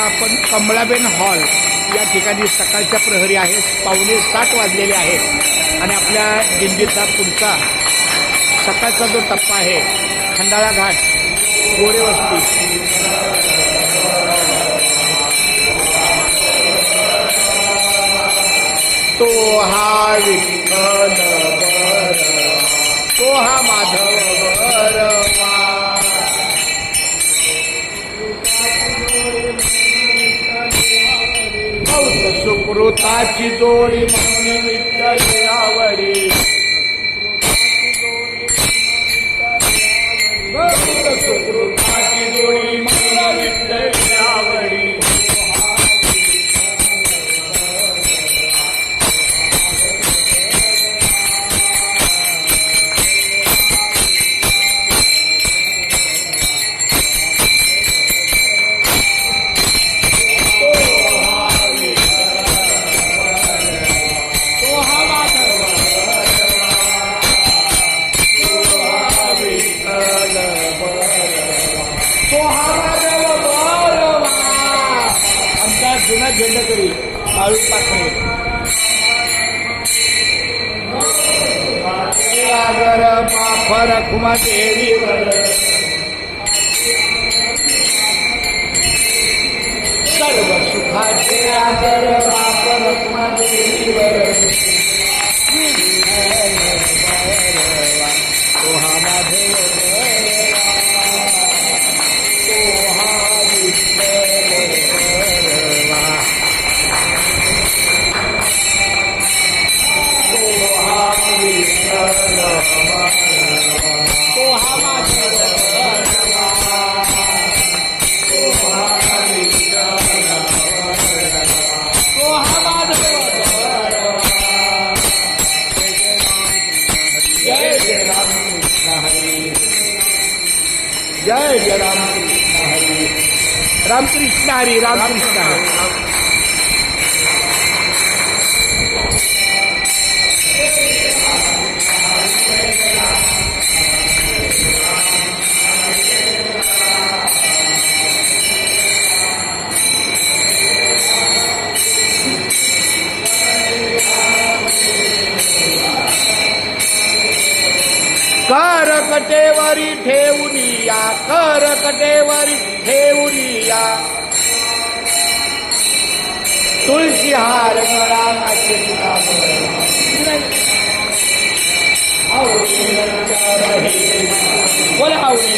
आपण कमळाबेन हॉल या ठिकाणी सकाळच्या प्रहरी आहेत. 6:45 वाजलेले आहेत आणि आपल्या दिंडीचा पुढचा सकाळचा जो टप्पा आहे खंडाळा घाट गोरेवस्ती, तो हा विठ्ठल बरवा, तो हा माधव बरवा, सुकृताची जोडी म्हणून विठ्ठल आवडी, सुकृताची जोडी म्हणून विठ्ठल आवडी, जुना झेंडेकरी माळू पाखरे, सागर पाफर खुमा देवीवर, सर्व सुखाचे आगर पाफर खुमा देवीवर, तो हा माधव जय जय रामकृष्ण हरी, रामकृष्ण हरी, रामकृष्ण हरी. करकटेवरी ठेवूनिया, करकटेवरी ठेवूनिया, तुळशी हार गळा बोला आवडी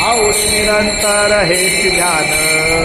आवडी निरंतर हेच ध्यान.